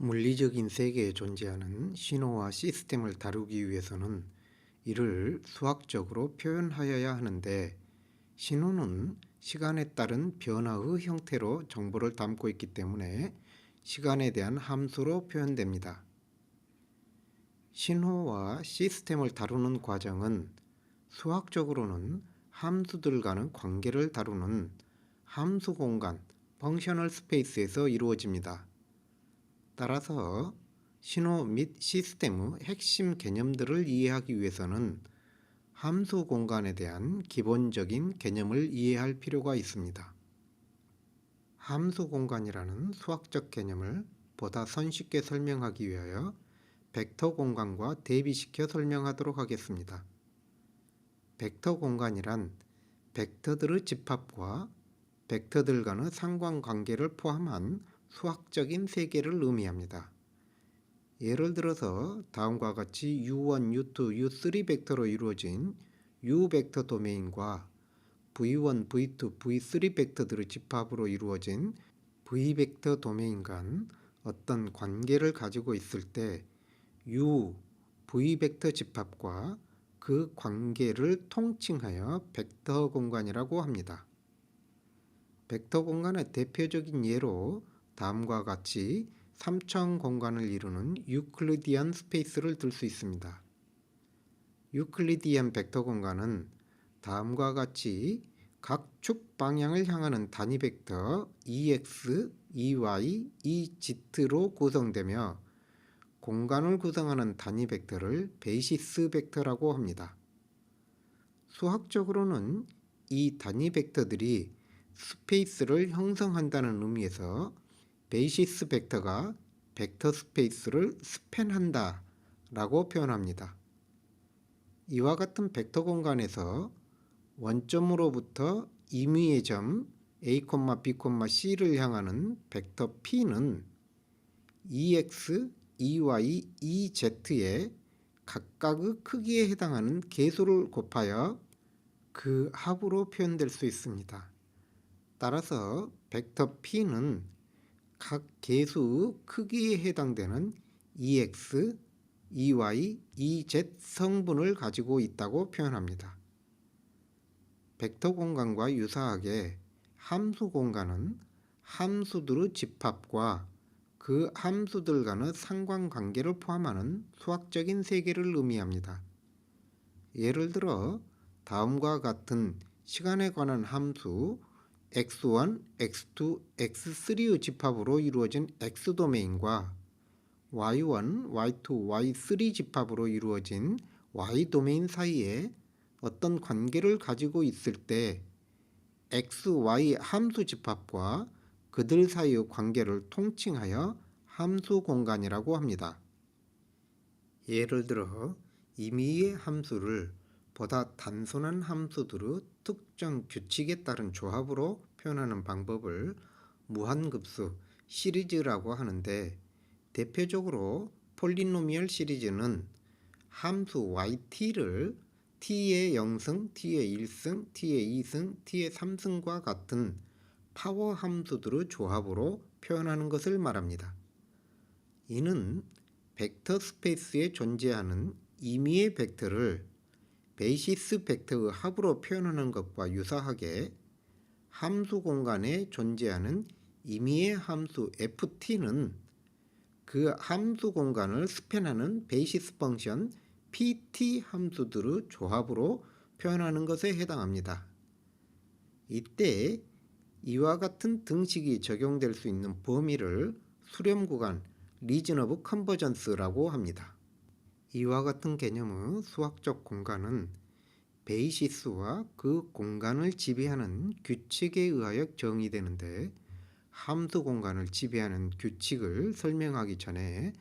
물리적인 세계에 존재하는 신호와 시스템을 다루기 위해서는 이를 수학적으로 표현하여야 하는데, 신호는 시간에 따른 변화의 형태로 정보를 담고 있기 때문에 시간에 대한 함수로 표현됩니다. 신호와 시스템을 다루는 과정은 수학적으로는 함수들 간의 관계를 다루는 함수 공간, 펑셔널 스페이스에서 이루어집니다. 따라서 신호 및 시스템의 핵심 개념들을 이해하기 위해서는 함수 공간에 대한 기본적인 개념을 이해할 필요가 있습니다. 함수 공간이라는 수학적 개념을 보다 손쉽게 설명하기 위하여 벡터 공간과 대비시켜 설명하도록 하겠습니다. 벡터 공간이란 벡터들의 집합과 벡터들 간의 상관관계를 포함한 수학적인 세계를 의미합니다. 예를 들어서 다음과 같이 U1, U2, U3 벡터로 이루어진 U 벡터 도메인과 V1, V2, V3 벡터들의 집합으로 이루어진 V 벡터 도메인 간 어떤 관계를 가지고 있을 때 U, V 벡터 집합과 그 관계를 통칭하여 벡터 공간이라고 합니다. 벡터 공간의 대표적인 예로 다음과 같이 3차원 공간을 이루는 유클리디안 스페이스를 들 수 있습니다. 유클리디안 벡터 공간은 다음과 같이 각 축 방향을 향하는 단위 벡터 EX, EY, EZ로 구성되며 공간을 구성하는 단위 벡터를 베이시스 벡터라고 합니다. 수학적으로는 이 단위 벡터들이 스페이스를 형성한다는 의미에서 베이시스 벡터가 벡터 스페이스를 스팬한다 라고 표현합니다. 이와 같은 벡터 공간에서 원점으로부터 임의의 점 A, B, C를 향하는 벡터 P는 EX, EY, EZ의 각각의 크기에 해당하는 개수를 곱하여 그 합으로 표현될 수 있습니다. 따라서 벡터 P는 각 개수의 크기에 해당되는 EX, EY, EZ 성분을 가지고 있다고 표현합니다. 벡터 공간과 유사하게 함수 공간은 함수들의 집합과 그 함수들 간의 상관관계를 포함하는 수학적인 세계를 의미합니다. 예를 들어 다음과 같은 시간에 관한 함수 x1, x2, x3의 집합으로 이루어진 x도메인과 y1, y2, y3 집합으로 이루어진 y도메인 사이에 어떤 관계를 가지고 있을 때 x, y 함수 집합과 그들 사이의 관계를 통칭하여 함수 공간이라고 합니다. 예를 들어 임의의 함수를 보다 단순한 함수들의 특정 규칙에 따른 조합으로 표현하는 방법을 무한급수 시리즈라고 하는데, 대표적으로 폴리노미얼 시리즈는 함수 yt를 t의 0승, t의 1승, t의 2승, t의 3승과 같은 파워 함수들의 조합으로 표현하는 것을 말합니다. 이는 벡터 스페이스에 존재하는 임의의 벡터를 베이시스 벡터의 합으로 표현하는 것과 유사하게 함수 공간에 존재하는 임의의 함수 ft는 그 함수 공간을 스팬하는 베이시스 펑션 pt 함수들의 조합으로 표현하는 것에 해당합니다. 이때 이와 같은 등식이 적용될 수 있는 범위를 수렴 구간 리전 오브 컨버전스라고 합니다. 이와 같은 개념의 수학적 공간은 베이시스와 그 공간을 지배하는 규칙에 의하여 정의되는데, 함수 공간을 지배하는 규칙을 설명하기 전에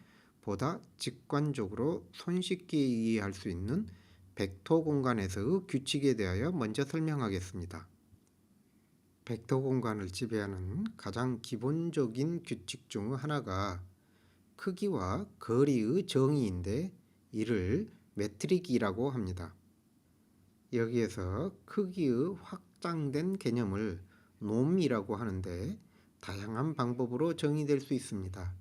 보다 직관적으로 손쉽게 이해할 수 있는 벡터 공간에서의 규칙에 대하여 먼저 설명하겠습니다. 벡터 공간을 지배하는 가장 기본적인 규칙 중 하나가 크기와 거리의 정의인데, 이를 메트릭이라고 합니다. 여기에서 크기의 확장된 개념을 놈이라고 하는데 다양한 방법으로 정의될 수 있습니다.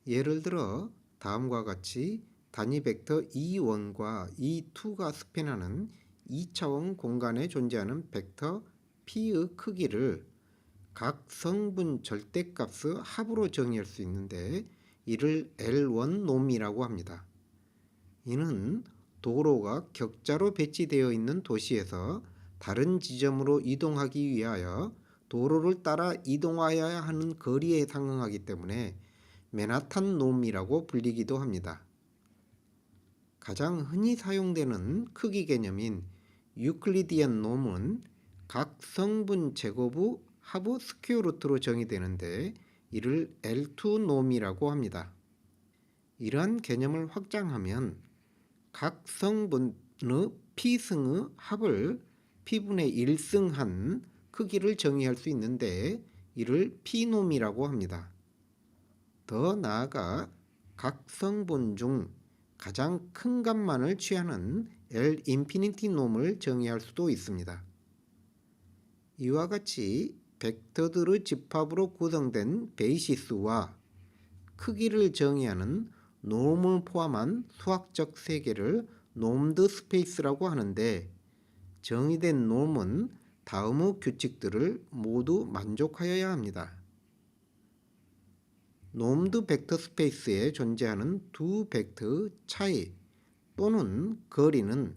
예를 들어 다음과 같이 단위 벡터 E1과 E2가 스팬하는 2차원 공간에 존재하는 벡터 P의 크기를 각 성분 절대값의 합으로 정의할 수 있는데 이를 L1 놈이라고 합니다. 이는 도로가 격자로 배치되어 있는 도시에서 다른 지점으로 이동하기 위하여 도로를 따라 이동하여야 하는 거리에 상응하기 때문에 맨하탄 놈이라고 불리기도 합니다. 가장 흔히 사용되는 크기 개념인 유클리디안 놈은 각 성분 제곱의 합의 스퀘어 루트로 정의되는데 이를 L2 놈이라고 합니다. 이러한 개념을 확장하면 각 성분의 P승의 합을 P분의 1승한 크기를 정의할 수 있는데 이를 P놈이라고 합니다. 더 나아가 각 성분 중 가장 큰 값만을 취하는 L 인피니티 놈을 정의할 수도 있습니다. 이와 같이 벡터들의 집합으로 구성된 베이시스와 크기를 정의하는 놈을 포함한 수학적 세계를 놈드 스페이스라고 하는데 정의된 놈은 다음의 규칙들을 모두 만족하여야 합니다. 놈드 벡터 스페이스에 존재하는 두 벡터의 차이 또는 거리는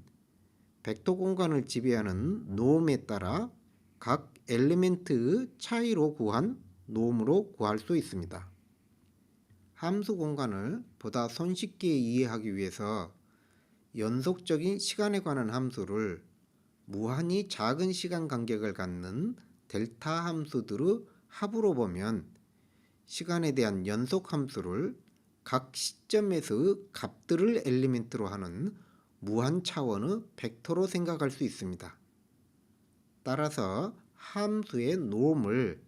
벡터 공간을 지배하는 놈에 따라 각 엘리멘트의 차이로 구한 놈으로 구할 수 있습니다. 함수 공간을 보다 손쉽게 이해하기 위해서 연속적인 시간에 관한 함수를 무한히 작은 시간 간격을 갖는 델타 함수들의 합으로 보면 시간에 대한 연속 함수를 각 시점에서의 값들을 엘리멘트로 하는 무한 차원의 벡터로 생각할 수 있습니다. 따라서 함수의 놈을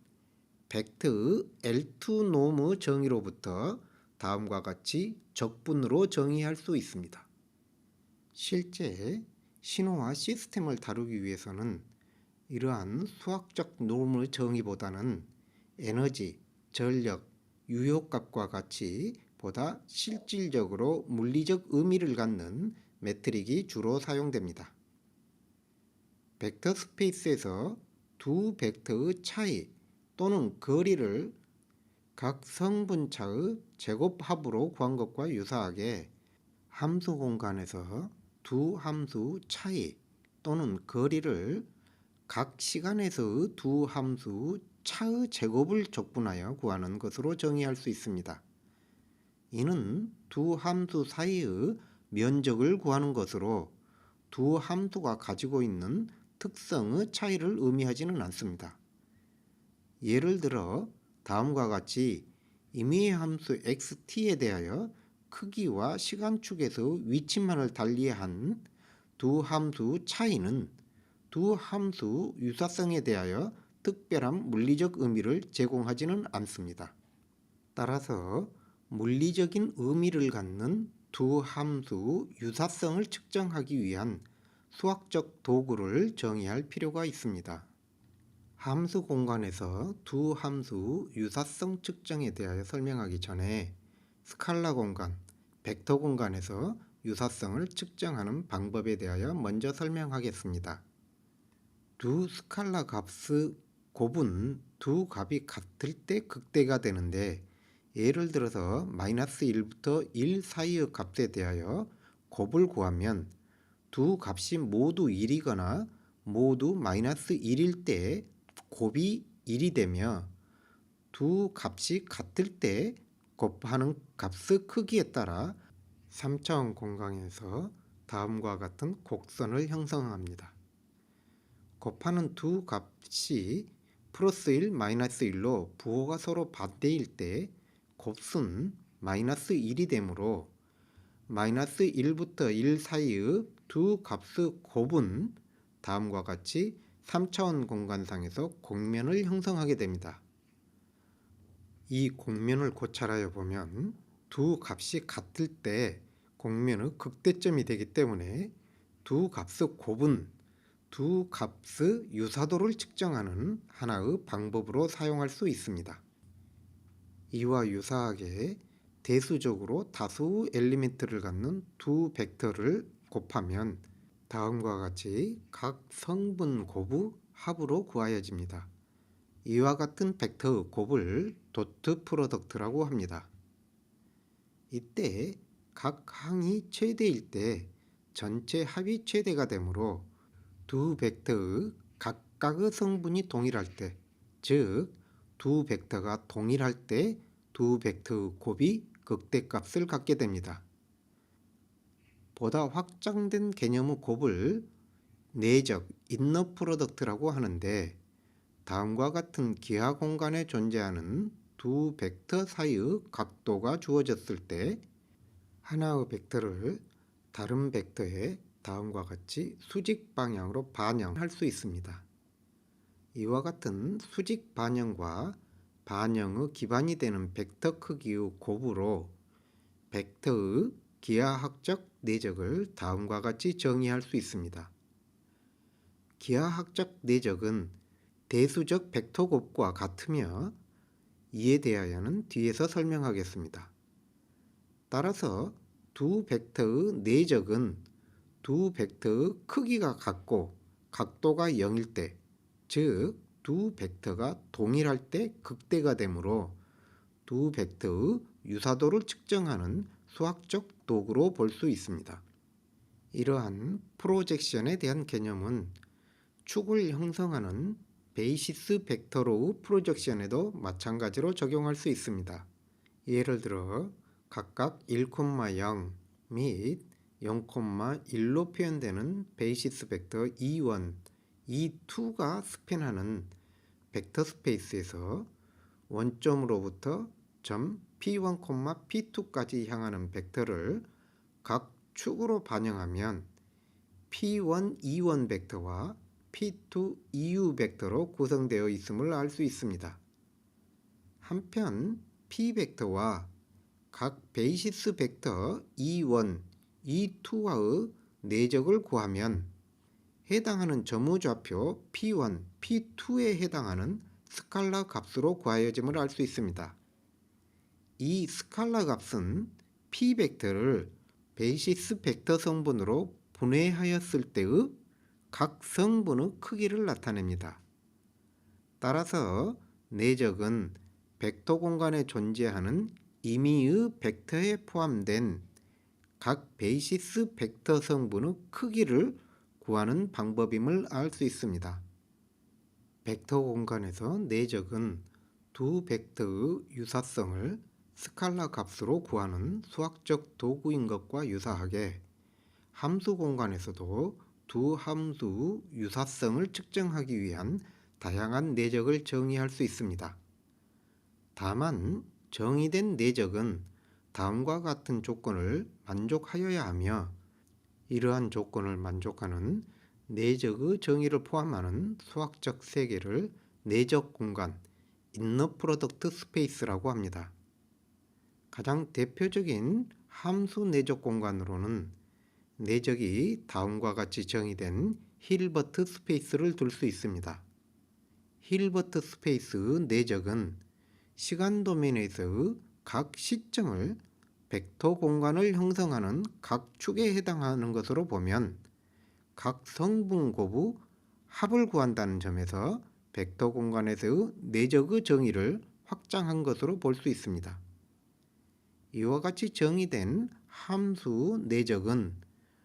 벡터의 L2 놈의 정의로부터 다음과 같이 적분으로 정의할 수 있습니다. 실제 신호와 시스템을 다루기 위해서는 이러한 수학적 놈의 정의보다는 에너지, 전력, 유효값과 같이 보다 실질적으로 물리적 의미를 갖는 매트릭이 주로 사용됩니다. 벡터 스페이스에서 두 벡터의 차이 또는 거리를 각 성분차의 제곱합으로 구한 것과 유사하게 함수 공간에서 두 함수 차이 또는 거리를 각 시간에서의 두 함수 차의 제곱을 적분하여 구하는 것으로 정의할 수 있습니다. 이는 두 함수 사이의 면적을 구하는 것으로 두 함수가 가지고 있는 특성의 차이를 의미하지는 않습니다. 예를 들어 다음과 같이 임의의 함수 xt에 대하여 크기와 시간축에서 위치만을 달리한 두 함수 차이는 두 함수 유사성에 대하여 특별한 물리적 의미를 제공하지는 않습니다. 따라서 물리적인 의미를 갖는 두 함수 유사성을 측정하기 위한 수학적 도구를 정의할 필요가 있습니다. 함수 공간에서 두 함수 유사성 측정에 대하여 설명하기 전에 스칼라 공간, 벡터 공간에서 유사성을 측정하는 방법에 대하여 먼저 설명하겠습니다. 두 스칼라 값의 곱은 두 값이 같을 때 극대가 되는데 예를 들어서 마이너스 1부터 1 사이의 값에 대하여 곱을 구하면 두 값이 모두 1이거나 모두 마이너스 1일 때 곱이 1이 되며 두 값이 같을 때 곱하는 값의 크기에 따라 3차원 공간에서 다음과 같은 곡선을 형성합니다. 곱하는 두 값이 플러스 1, 마이너스 1로 부호가 서로 반대일 때 곱수는 마이너스 1이 되므로 마이너스 1부터 1 사이의 두 값의 곱은 다음과 같이 3차원 공간상에서 곡면을 형성하게 됩니다. 이 곡면을 고찰하여 보면 두 값이 같을 때 곡면의 극대점이 되기 때문에 두 값의 곱은 두 값의 유사도를 측정하는 하나의 방법으로 사용할 수 있습니다. 이와 유사하게 대수적으로 다수 엘리멘트를 갖는 두 벡터를 곱하면 다음과 같이 각 성분 곱의 합으로 구하여집니다. 이와 같은 벡터의 곱을 도트 프로덕트라고 합니다. 이때 각 항이 최대일 때 전체 합이 최대가 되므로 두 벡터의 각각의 성분이 동일할 때, 즉 두 벡터가 동일할 때 두 벡터의 곱이 극대값을 갖게 됩니다. 보다 확장된 개념의 곱을 내적 인너 프로덕트라고 하는데, 다음과 같은 기하 공간에 존재하는 두 벡터 사이의 각도가 주어졌을 때 하나의 벡터를 다른 벡터에 다음과 같이 수직 방향으로 반영할 수 있습니다. 이와 같은 수직 반영과 반영의 기반이 되는 벡터 크기의 곱으로 벡터의 기하학적 내적을 다음과 같이 정의할 수 있습니다. 기하학적 내적은 대수적 벡터 곱과 같으며 이에 대하여는 뒤에서 설명하겠습니다. 따라서 두 벡터의 내적은 두 벡터의 크기가 같고 각도가 0일 때, 즉 두 벡터가 동일할 때 극대가 되므로 두 벡터의 유사도를 측정하는 수학적 도구로 볼 수 있습니다. 이러한 프로젝션에 대한 개념은 축을 형성하는 베이시스 벡터로의 프로젝션에도 마찬가지로 적용할 수 있습니다. 예를 들어 각각 1,0 및 0,1로 표현되는 베이시스 벡터 E1, E2가 스팬하는 벡터 스페이스에서 원점으로부터 점 P1, P2까지 향하는 벡터를 각 축으로 반영하면 P1, E1 벡터와 P2, EU 벡터로 구성되어 있음을 알 수 있습니다. 한편 P 벡터와 각 베이시스 벡터 E1, E2와의 내적을 구하면 해당하는 점의 좌표 P1, P2에 해당하는 스칼라 값으로 구하여짐을 알 수 있습니다. 이 스칼라 값은 P 벡터를 베이시스 벡터 성분으로 분해하였을 때의 각 성분의 크기를 나타냅니다. 따라서 내적은 벡터 공간에 존재하는 임의의 벡터에 포함된 각 베이시스 벡터 성분의 크기를 구하는 방법임을 알 수 있습니다. 벡터 공간에서 내적은 두 벡터의 유사성을 스칼라 값으로 구하는 수학적 도구인 것과 유사하게 함수 공간에서도 두 함수의 유사성을 측정하기 위한 다양한 내적을 정의할 수 있습니다. 다만 정의된 내적은 다음과 같은 조건을 만족하여야 하며 이러한 조건을 만족하는 내적의 정의를 포함하는 수학적 세계를 내적 공간, 인너 프로덕트 스페이스라고 합니다. 가장 대표적인 함수 내적 공간으로는 내적이 다음과 같이 정의된 힐버트 스페이스를 둘 수 있습니다. 힐버트 스페이스의 내적은 시간 도면에서의 각 시점을 벡터 공간을 형성하는 각 축에 해당하는 것으로 보면 각 성분 곱의 합을 구한다는 점에서 벡터 공간에서의 내적의 정의를 확장한 것으로 볼 수 있습니다. 이와 같이 정의된 함수 내적은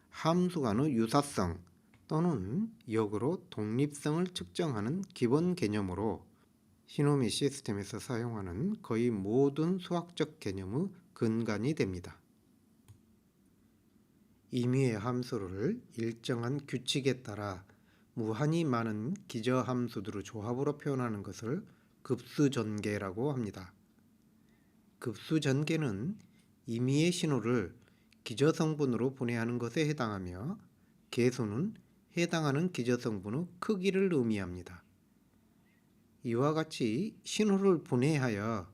함수 간의 유사성 또는 역으로 독립성을 측정하는 기본 개념으로 시노 및 시스템에서 사용하는 거의 모든 수학적 개념의 근간이 됩니다. 임의의 함수를 일정한 규칙에 따라 무한히 많은 기저함수들의 조합으로 표현하는 것을 급수전개라고 합니다. 급수전개는 임의의 신호를 기저성분으로 분해하는 것에 해당하며 계수는 해당하는 기저성분의 크기를 의미합니다. 이와 같이 신호를 분해하여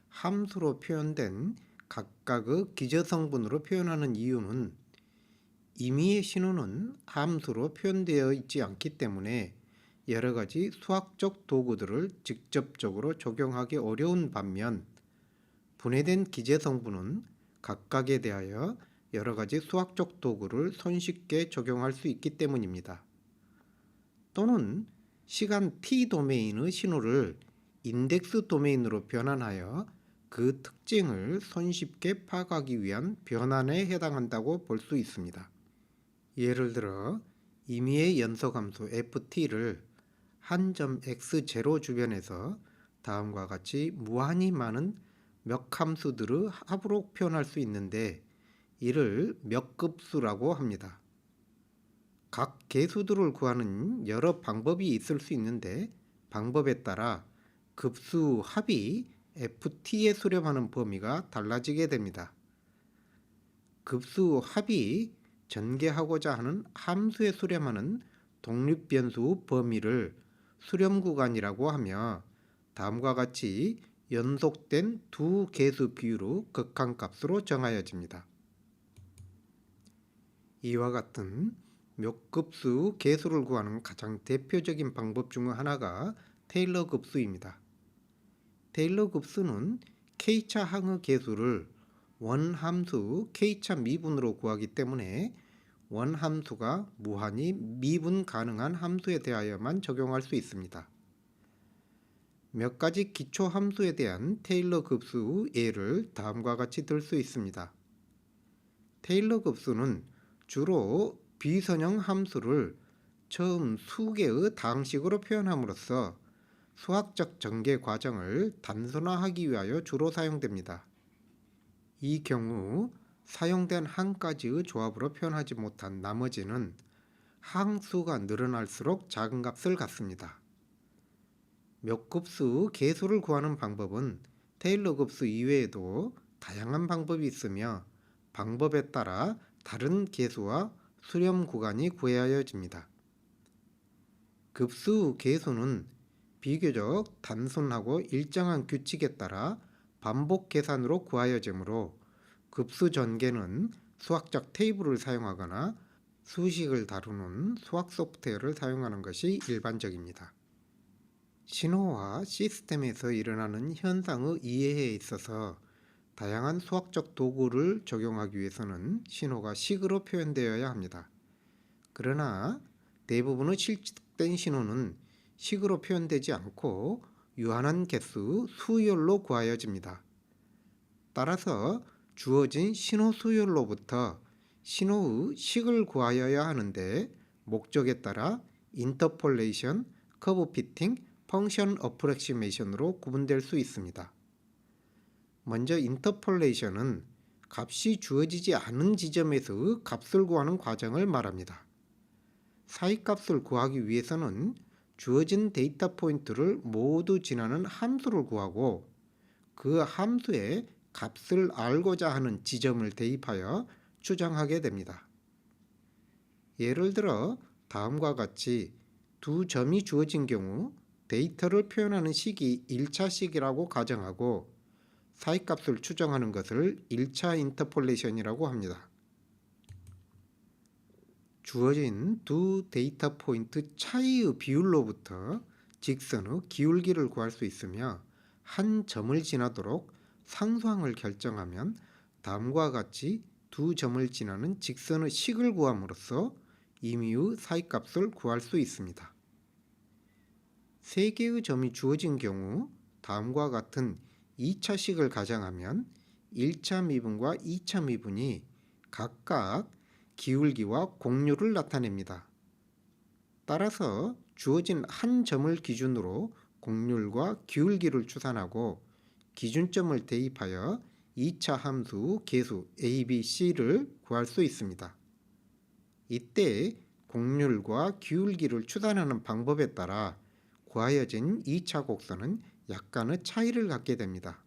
함수로 표현된 각각의 기저성분으로 표현하는 이유는 임의의 신호는 함수로 표현되어 있지 않기 때문에 여러 가지 수학적 도구들을 직접적으로 적용하기 어려운 반면 분해된 기재 성분은 각각에 대하여 여러 가지 수학적 도구를 손쉽게 적용할 수 있기 때문입니다. 또는 시간 t 도메인의 신호를 인덱스 도메인으로 변환하여 그 특징을 손쉽게 파악하기 위한 변환에 해당한다고 볼 수 있습니다. 예를 들어 임의의 연소함수 ft를 한 점 x0 주변에서 다음과 같이 무한히 많은 몇 함수들의 합으로 표현할 수 있는데 이를 몇 급수라고 합니다. 각 계수들을 구하는 여러 방법이 있을 수 있는데 방법에 따라 급수 합이 ft에 수렴하는 범위가 달라지게 됩니다. 급수 합이 전개하고자 하는 함수에 수렴하는 독립변수 범위를 수렴 구간이라고 하며 다음과 같이 연속된 두 계수 비율의 극한값으로 정하여집니다. 이와 같은 몇 급수 계수를 구하는 가장 대표적인 방법 중 하나가 테일러 급수입니다. 테일러 급수는 k차 항의 계수를 원함수 k차 미분으로 구하기 때문에 원함수가 무한히 미분 가능한 함수에 대하여만 적용할 수 있습니다. 몇 가지 기초 함수에 대한 테일러 급수 예를 다음과 같이 들 수 있습니다. 테일러 급수는 주로 비선형 함수를 처음 수개의 다항식으로 표현함으로써 수학적 전개 과정을 단순화하기 위하여 주로 사용됩니다. 이 경우 사용된 항까지의 조합으로 표현하지 못한 나머지는 항수가 늘어날수록 작은 값을 갖습니다. 몇 급수 계수를 구하는 방법은 테일러 급수 이외에도 다양한 방법이 있으며 방법에 따라 다른 계수와 수렴 구간이 구해져집니다. 급수 계수는 비교적 단순하고 일정한 규칙에 따라 반복 계산으로 구하여지므로 급수 전개는 수학적 테이블을 사용하거나 수식을 다루는 수학 소프트웨어를 사용하는 것이 일반적입니다. 신호와 시스템에서 일어나는 현상의 이해에 있어서 다양한 수학적 도구를 적용하기 위해서는 신호가 식으로 표현되어야 합니다. 그러나 대부분의 실측된 신호는 식으로 표현되지 않고 유한한 개수 수열로 구하여집니다. 따라서 주어진 신호 수열로부터 신호의 식을 구하여야 하는데 목적에 따라 인터폴레이션, 커브 피팅, 펑션 어프렉시메이션으로 구분될 수 있습니다. 먼저 인터폴레이션은 값이 주어지지 않은 지점에서의 값을 구하는 과정을 말합니다. 사이값을 구하기 위해서는 주어진 데이터 포인트를 모두 지나는 함수를 구하고 그 함수의 값을 알고자 하는 지점을 대입하여 추정하게 됩니다. 예를 들어 다음과 같이 두 점이 주어진 경우 데이터를 표현하는 식이 1차 식이라고 가정하고 사이값을 추정하는 것을 1차 인터폴레이션이라고 합니다. 주어진 두 데이터 포인트 차이의 비율로부터 직선의 기울기를 구할 수 있으며 한 점을 지나도록 상수항을 결정하면 다음과 같이 두 점을 지나는 직선의 식을 구함으로써 임의의 사이값을 구할 수 있습니다. 세 개의 점이 주어진 경우 다음과 같은 2차 식을 가정하면 1차 미분과 2차 미분이 각각 기울기와 곡률을 나타냅니다. 따라서 주어진 한 점을 기준으로 곡률과 기울기를 추산하고 기준점을 대입하여 2차 함수 계수 a, b, c를 구할 수 있습니다. 이때 곡률과 기울기를 추산하는 방법에 따라 구하여진 2차 곡선은 약간의 차이를 갖게 됩니다.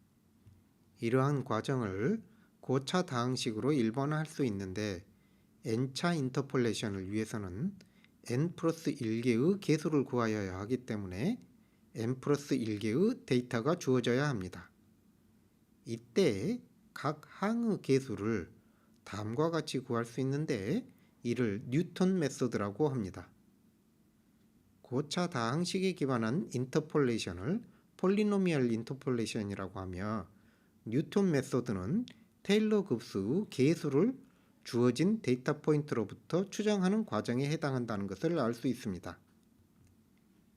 이러한 과정을 고차 다항식으로 일반화할 수 있는데 n차 인터폴레이션을 위해서는 n 플러스 1개의 계수를 구하여야 하기 때문에 n 플러스 1개의 데이터가 주어져야 합니다. 이때 각 항의 계수를 다음과 같이 구할 수 있는데 이를 뉴턴 메소드라고 합니다. 고차 다항식에 기반한 인터폴레이션을 폴리노미얼 인터폴레이션이라고 하며 뉴턴 메소드는 테일러 급수의 계수를 주어진 데이터 포인트로부터 추정하는 과정에 해당한다는 것을 알 수 있습니다.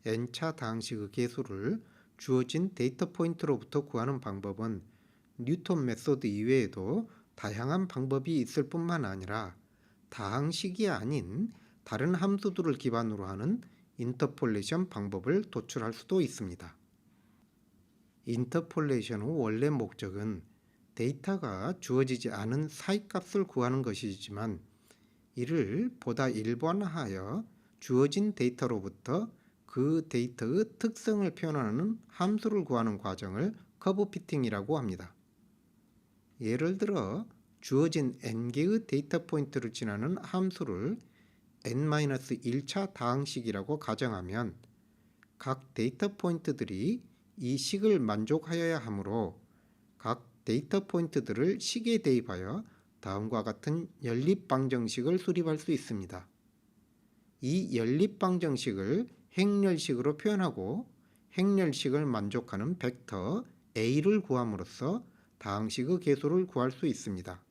n차 다항식의 계수를 주어진 데이터 포인트로부터 구하는 방법은 뉴턴 메소드 이외에도 다양한 방법이 있을 뿐만 아니라 다항식이 아닌 다른 함수들을 기반으로 하는 인터폴레이션 방법을 도출할 수도 있습니다. 인터폴레이션의 원래 목적은 데이터가 주어지지 않은 사이값을 구하는 것이지만 이를 보다 일반화하여 주어진 데이터로부터 그 데이터의 특성을 표현하는 함수를 구하는 과정을 커브 피팅이라고 합니다. 예를 들어 주어진 n개의 데이터 포인트를 지나는 함수를 n-1차 다항식이라고 가정하면 각 데이터 포인트들이 이 식을 만족하여야 하므로 각 데이터 포인트들을 식에 대입하여 다음과 같은 연립방정식을 수립할 수 있습니다. 이 연립방정식을 행렬식으로 표현하고 행렬식을 만족하는 벡터 A를 구함으로써 다항식의 계수를 구할 수 있습니다.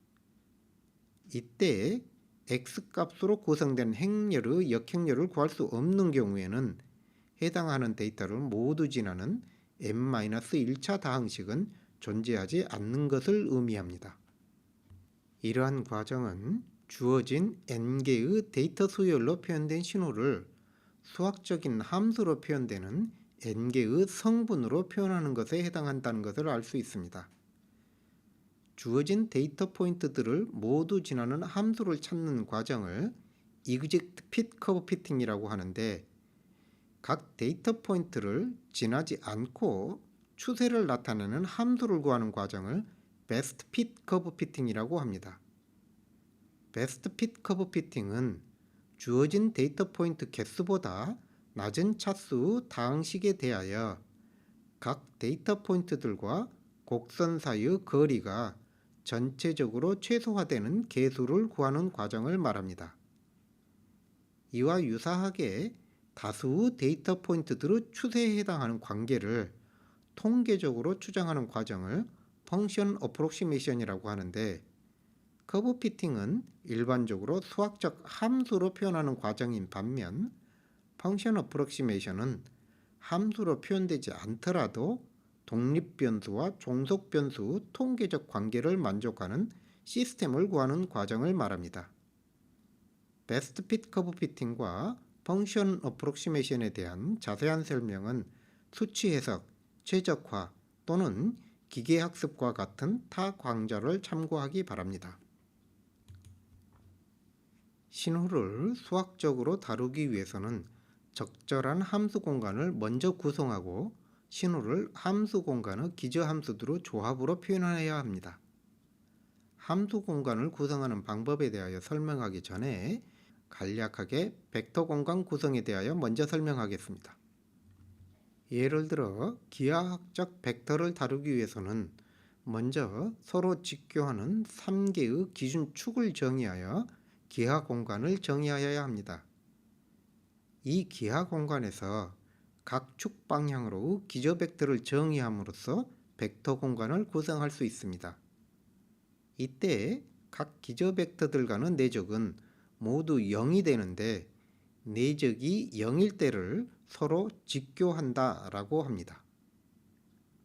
이때 X값으로 구성된 행렬의 역행렬을 구할 수 없는 경우에는 해당하는 데이터를 모두 지나는 n-1차 다항식은 존재하지 않는 것을 의미합니다. 이러한 과정은 주어진 n개의 데이터 수열로 표현된 신호를 수학적인 함수로 표현되는 n개의 성분으로 표현하는 것에 해당한다는 것을 알 수 있습니다. 주어진 데이터 포인트들을 모두 지나는 함수를 찾는 과정을 Exact Fit Curve Fitting이라고 하는데 각 데이터 포인트를 지나지 않고 추세를 나타내는 함수를 구하는 과정을 Best Fit Curve Fitting이라고 합니다. Best Fit Curve Fitting은 주어진 데이터 포인트 개수보다 낮은 차수 다항식에 대하여 각 데이터 포인트들과 곡선 사이의 거리가 전체적으로 최소화되는 계수를 구하는 과정을 말합니다. 이와 유사하게 다수의 데이터 포인트들의 추세에 해당하는 관계를 통계적으로 추정하는 과정을 펑션 어프록시메이션이라고 하는데 커브 피팅은 일반적으로 수학적 함수로 표현하는 과정인 반면 펑션 어프록시메이션은 함수로 표현되지 않더라도 독립변수와 종속변수의 통계적 관계를 만족하는 시스템을 구하는 과정을 말합니다. 베스트 핏 커브 피팅과 펑션 어프록시메이션에 대한 자세한 설명은 수치 해석, 최적화 또는 기계학습과 같은 타 강좌를 참고하기 바랍니다. 신호를 수학적으로 다루기 위해서는 적절한 함수 공간을 먼저 구성하고 신호를 함수 공간의 기저함수들의 조합으로 표현해야 합니다. 함수 공간을 구성하는 방법에 대하여 설명하기 전에 간략하게 벡터 공간 구성에 대하여 먼저 설명하겠습니다. 예를 들어 기하학적 벡터를 다루기 위해서는 먼저 서로 직교하는 3개의 기준 축을 정의하여 기하 공간을 정의하여야 합니다. 이 기하 공간에서 각 축 방향으로 기저 벡터를 정의함으로써 벡터 공간을 구성할 수 있습니다. 이때 각 기저 벡터들 간의 내적은 모두 0이 되는데 내적이 0일 때를 서로 직교한다 라고 합니다.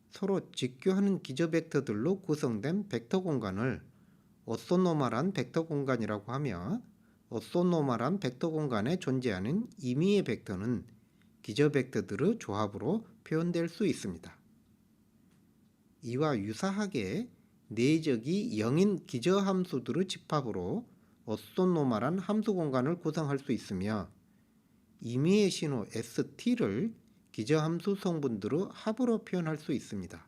서로 직교하는 기저 벡터들로 구성된 벡터 공간을 오소노멀한 벡터 공간이라고 하며 오소노멀한 벡터 공간에 존재하는 임의의 벡터는 기저 벡터들의 조합으로 표현될 수 있습니다. 이와 유사하게 내적이 0인 기저 함수들의 집합으로 오소노멀한 함수 공간을 구성할 수 있으며 임의의 신호 ST를 기저 함수 성분들의 합으로 표현할 수 있습니다.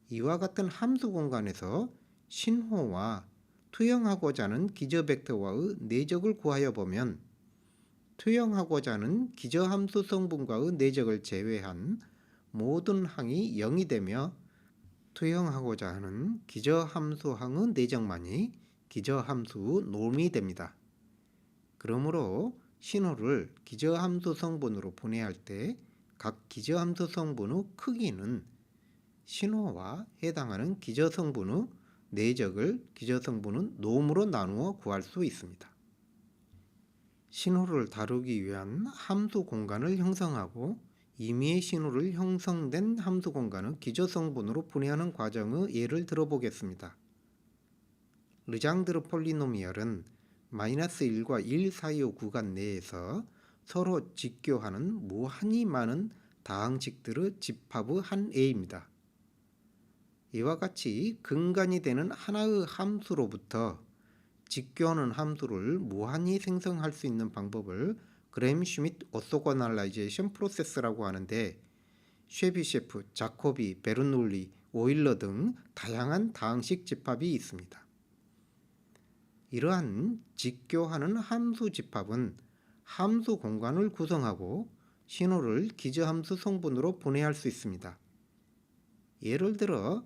이와 같은 함수 공간에서 신호와 투영하고자 하는 기저 벡터와의 내적을 구하여 보면 투영하고자 하는 기저 함수 성분과의 내적을 제외한 모든 항이 0이 되며 투영하고자 하는 기저 함수항의 내적만이 기저 함수의 놈이 됩니다. 그러므로 신호를 기저 함수 성분으로 분해할 때 각 기저 함수 성분의 크기는 신호와 해당하는 기저성분의 내적을 기저성분은 놈으로 나누어 구할 수 있습니다. 신호를 다루기 위한 함수 공간을 형성하고 임의의 신호를 형성된 함수 공간을 기저성분으로 분해하는 과정의 예를 들어보겠습니다. 르장드르 폴리노미얼은 -1과 1 사이의 구간 내에서 서로 직교하는 무한히 많은 다항식들의 집합의 한 A입니다. 이와 같이 근간이 되는 하나의 함수로부터 직교하는 함수를 무한히 생성할 수 있는 방법을 그램-슈미트 오소고날라이제이션 프로세스라고 하는데, 쉐비셰프, 자코비, 베르놀리, 오일러 등 다양한 다항식 집합이 있습니다. 이러한 직교하는 함수 집합은 함수 공간을 구성하고 신호를 기저함수 성분으로 분해할 수 있습니다. 예를 들어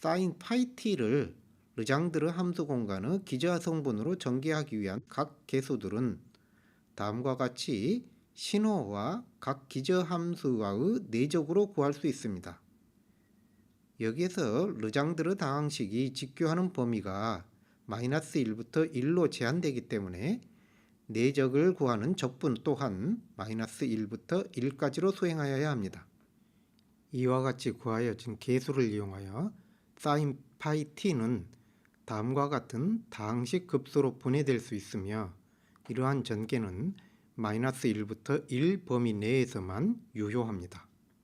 sin 파이 t를 르장드르 함수 공간의 기저 성분으로 전개하기 위한 각 개수들은 다음과 같이 신호와 각 기저 함수와의 내적으로 구할 수 있습니다. 여기에서 르장드르 다항식이 직교하는 범위가 -1부터 1로 제한되기 때문에 내적을 구하는 적분 또한 -1부터 1까지로 수행하여야 합니다. 이와 같이 구하여진 계수를 이용하여 sin 파이 t는 다음과 같은 다항식 급수로 분해될 수 있으며, 이러한 전개는 -1부터 1 범위 내에서만 유효합니다.